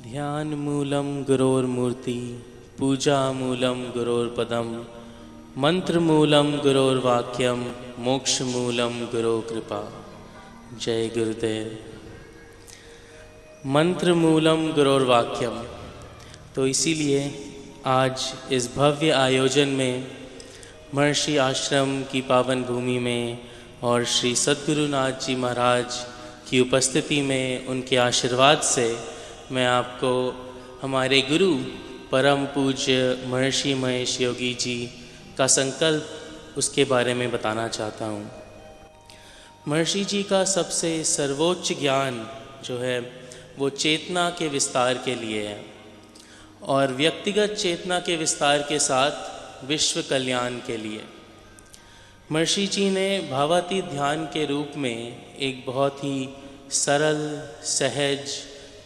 ध्यान मूलम गुरोर्मूर्ति, पूजा मूलम गुरोर्पदम, मंत्र मूलम गुरोर्वाक्यम, मोक्ष मूलम गुरो कृपा। जय गुरुदेव। मंत्र मूलम गुरोर्वाक्यम। तो इसीलिए आज इस भव्य आयोजन में महर्षि आश्रम की पावन भूमि में और श्री सद्गुरुनाथ जी महाराज की उपस्थिति में उनके आशीर्वाद से मैं आपको हमारे गुरु परम पूज्य महर्षि महेश योगी जी का संकल्प उसके बारे में बताना चाहता हूँ। महर्षि जी का सबसे सर्वोच्च ज्ञान जो है वो चेतना के विस्तार के लिए है और व्यक्तिगत चेतना के विस्तार के साथ विश्व कल्याण के लिए। महर्षि जी ने भावातीत ध्यान के रूप में एक बहुत ही सरल, सहज,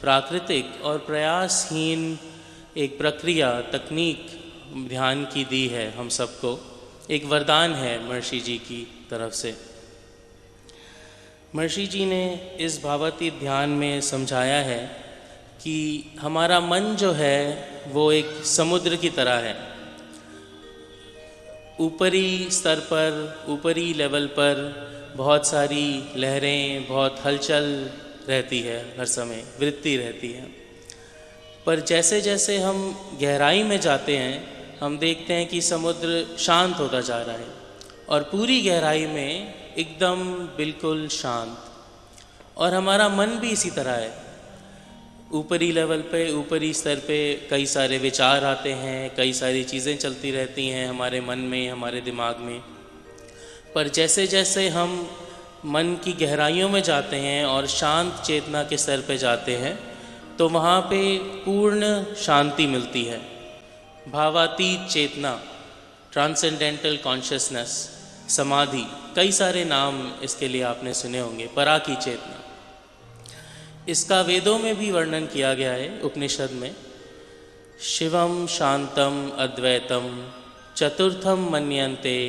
प्राकृतिक और प्रयासहीन एक प्रक्रिया, तकनीक ध्यान की दी है हम सबको। एक वरदान है महर्षि जी की तरफ से। महर्षि जी ने इस भावातीत ध्यान में समझाया है कि हमारा मन जो है वो एक समुद्र की तरह है। ऊपरी स्तर पर, ऊपरी लेवल पर बहुत सारी लहरें, बहुत हलचल रहती है, हर समय वृत्ति रहती है। पर जैसे जैसे हम गहराई में जाते हैं हम देखते हैं कि समुद्र शांत होता जा रहा है और पूरी गहराई में एकदम बिल्कुल शांत। और हमारा मन भी इसी तरह है। ऊपरी लेवल पे, ऊपरी स्तर पे कई सारे विचार आते हैं, कई सारी चीज़ें चलती रहती हैं हमारे मन में, हमारे दिमाग में। पर जैसे जैसे हम मन की गहराइयों में जाते हैं और शांत चेतना के स्तर पे जाते हैं तो वहाँ पे पूर्ण शांति मिलती है। भावातीत चेतना, ट्रांसेंडेंटल कॉन्शियसनेस, समाधि, कई सारे नाम इसके लिए आपने सुने होंगे। परा की चेतना, इसका वेदों में भी वर्णन किया गया है उपनिषद में। शिवम शांतम अद्वैतम चतुर्थम मन्यन्ते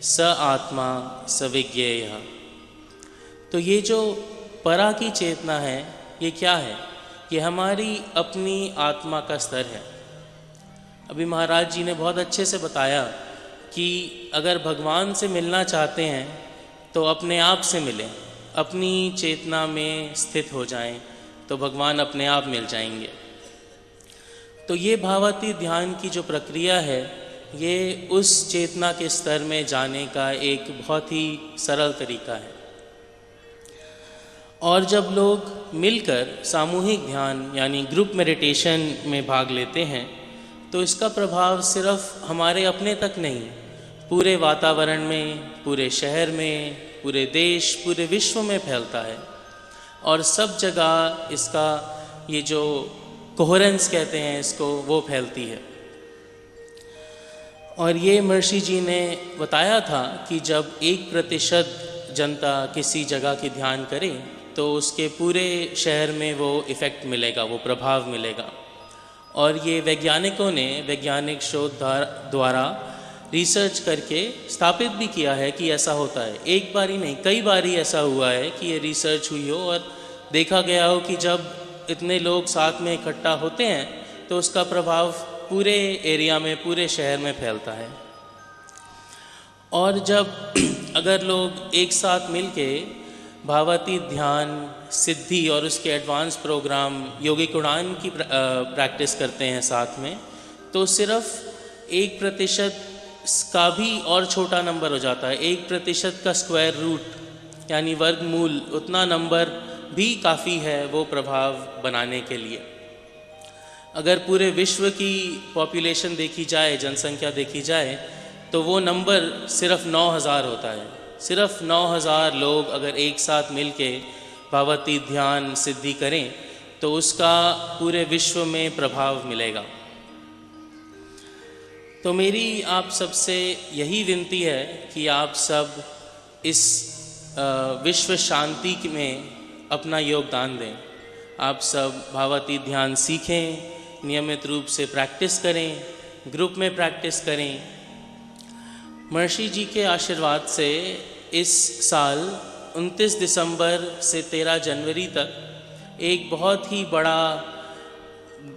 स आत्मा सविज्ञेयः। तो ये जो परा की चेतना है ये क्या है? ये हमारी अपनी आत्मा का स्तर है। अभी महाराज जी ने बहुत अच्छे से बताया कि अगर भगवान से मिलना चाहते हैं तो अपने आप से मिलें, अपनी चेतना में स्थित हो जाएं तो भगवान अपने आप मिल जाएंगे। तो ये भावातीत ध्यान की जो प्रक्रिया है ये उस चेतना के स्तर में जाने का एक बहुत ही सरल तरीका है। और जब लोग मिलकर सामूहिक ध्यान यानी ग्रुप मेडिटेशन में भाग लेते हैं तो इसका प्रभाव सिर्फ हमारे अपने तक नहीं, पूरे वातावरण में, पूरे शहर में, पूरे देश, पूरे विश्व में फैलता है। और सब जगह इसका ये जो कोहेरेंस कहते हैं इसको, वो फैलती है। और ये महर्षि जी ने बताया था कि जब 1% जनता किसी जगह की ध्यान करे तो उसके पूरे शहर में वो इफ़ेक्ट मिलेगा, वो प्रभाव मिलेगा। और ये वैज्ञानिकों ने वैज्ञानिक शोध द्वारा रिसर्च करके स्थापित भी किया है कि ऐसा होता है। एक बार ही नहीं, कई बार ही ऐसा हुआ है कि ये रिसर्च हुई हो और देखा गया हो कि जब इतने लोग साथ में इकट्ठा होते हैं तो उसका प्रभाव पूरे एरिया में, पूरे शहर में फैलता है। और जब अगर लोग एक साथ मिलके भावातीत ध्यान, सिद्धि और उसके एडवांस प्रोग्राम योगिक उड़ान की प्रैक्टिस करते हैं साथ में, तो सिर्फ 1% का भी और छोटा नंबर हो जाता है। 1% का स्क्वायर रूट यानी वर्गमूल, उतना नंबर भी काफ़ी है वो प्रभाव बनाने के लिए। अगर पूरे विश्व की पॉपुलेशन देखी जाए, जनसंख्या देखी जाए, तो वो नंबर सिर्फ 9000 होता है। सिर्फ 9000 लोग अगर एक साथ मिलके भावातीत ध्यान सिद्धि करें तो उसका पूरे विश्व में प्रभाव मिलेगा। तो मेरी आप सबसे यही विनती है कि आप सब इस विश्व शांति में अपना योगदान दें। आप सब भावातीत ध्यान सीखें, नियमित रूप से प्रैक्टिस करें, ग्रुप में प्रैक्टिस करें। महर्षि जी के आशीर्वाद से इस साल 29 दिसंबर से 13 जनवरी तक एक बहुत ही बड़ा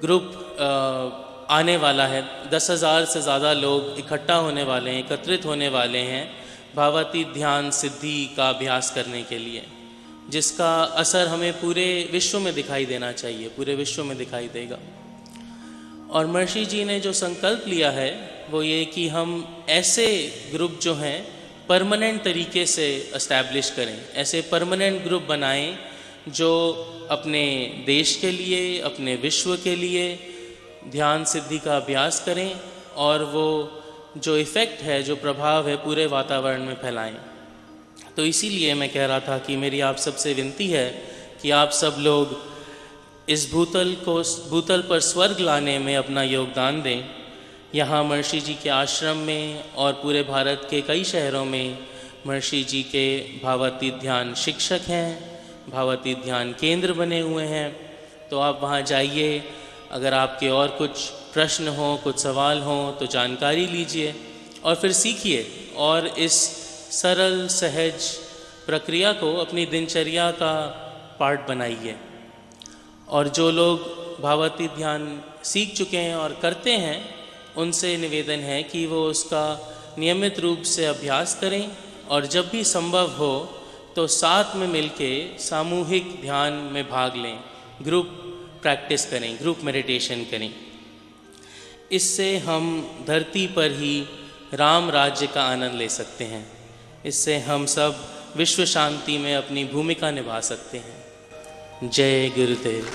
ग्रुप आने वाला है। 10,000 से ज़्यादा लोग इकट्ठा होने वाले हैं, एकत्रित होने वाले हैं भावातीत ध्यान सिद्धि का अभ्यास करने के लिए, जिसका असर हमें पूरे विश्व में दिखाई देना चाहिए, पूरे विश्व में दिखाई देगा। और महर्षि जी ने जो संकल्प लिया है वो ये कि हम ऐसे ग्रुप जो हैं परमानेंट तरीके से एस्टैब्लिश करें, ऐसे परमानेंट ग्रुप बनाएं जो अपने देश के लिए, अपने विश्व के लिए ध्यान सिद्धि का अभ्यास करें और वो जो इफ़ेक्ट है, जो प्रभाव है, पूरे वातावरण में फैलाएं। तो इसीलिए मैं कह रहा था कि मेरी आप सबसे विनती है कि आप सब लोग इस भूतल पर स्वर्ग लाने में अपना योगदान दें। यहाँ महर्षि जी के आश्रम में और पूरे भारत के कई शहरों में महर्षि जी के भावातीत ध्यान शिक्षक हैं, भावातीत ध्यान केंद्र बने हुए हैं। तो आप वहाँ जाइए, अगर आपके और कुछ प्रश्न हों, कुछ सवाल हों तो जानकारी लीजिए और फिर सीखिए और इस सरल सहज प्रक्रिया को अपनी दिनचर्या का पार्ट बनाइए। और जो लोग भावातीत ध्यान सीख चुके हैं और करते हैं, उनसे निवेदन है कि वो उसका नियमित रूप से अभ्यास करें और जब भी संभव हो तो साथ में मिलके सामूहिक ध्यान में भाग लें, ग्रुप प्रैक्टिस करें, ग्रुप मेडिटेशन करें। इससे हम धरती पर ही राम राज्य का आनंद ले सकते हैं। इससे हम सब विश्व शांति में अपनी भूमिका निभा सकते हैं। जय गुरुदेव।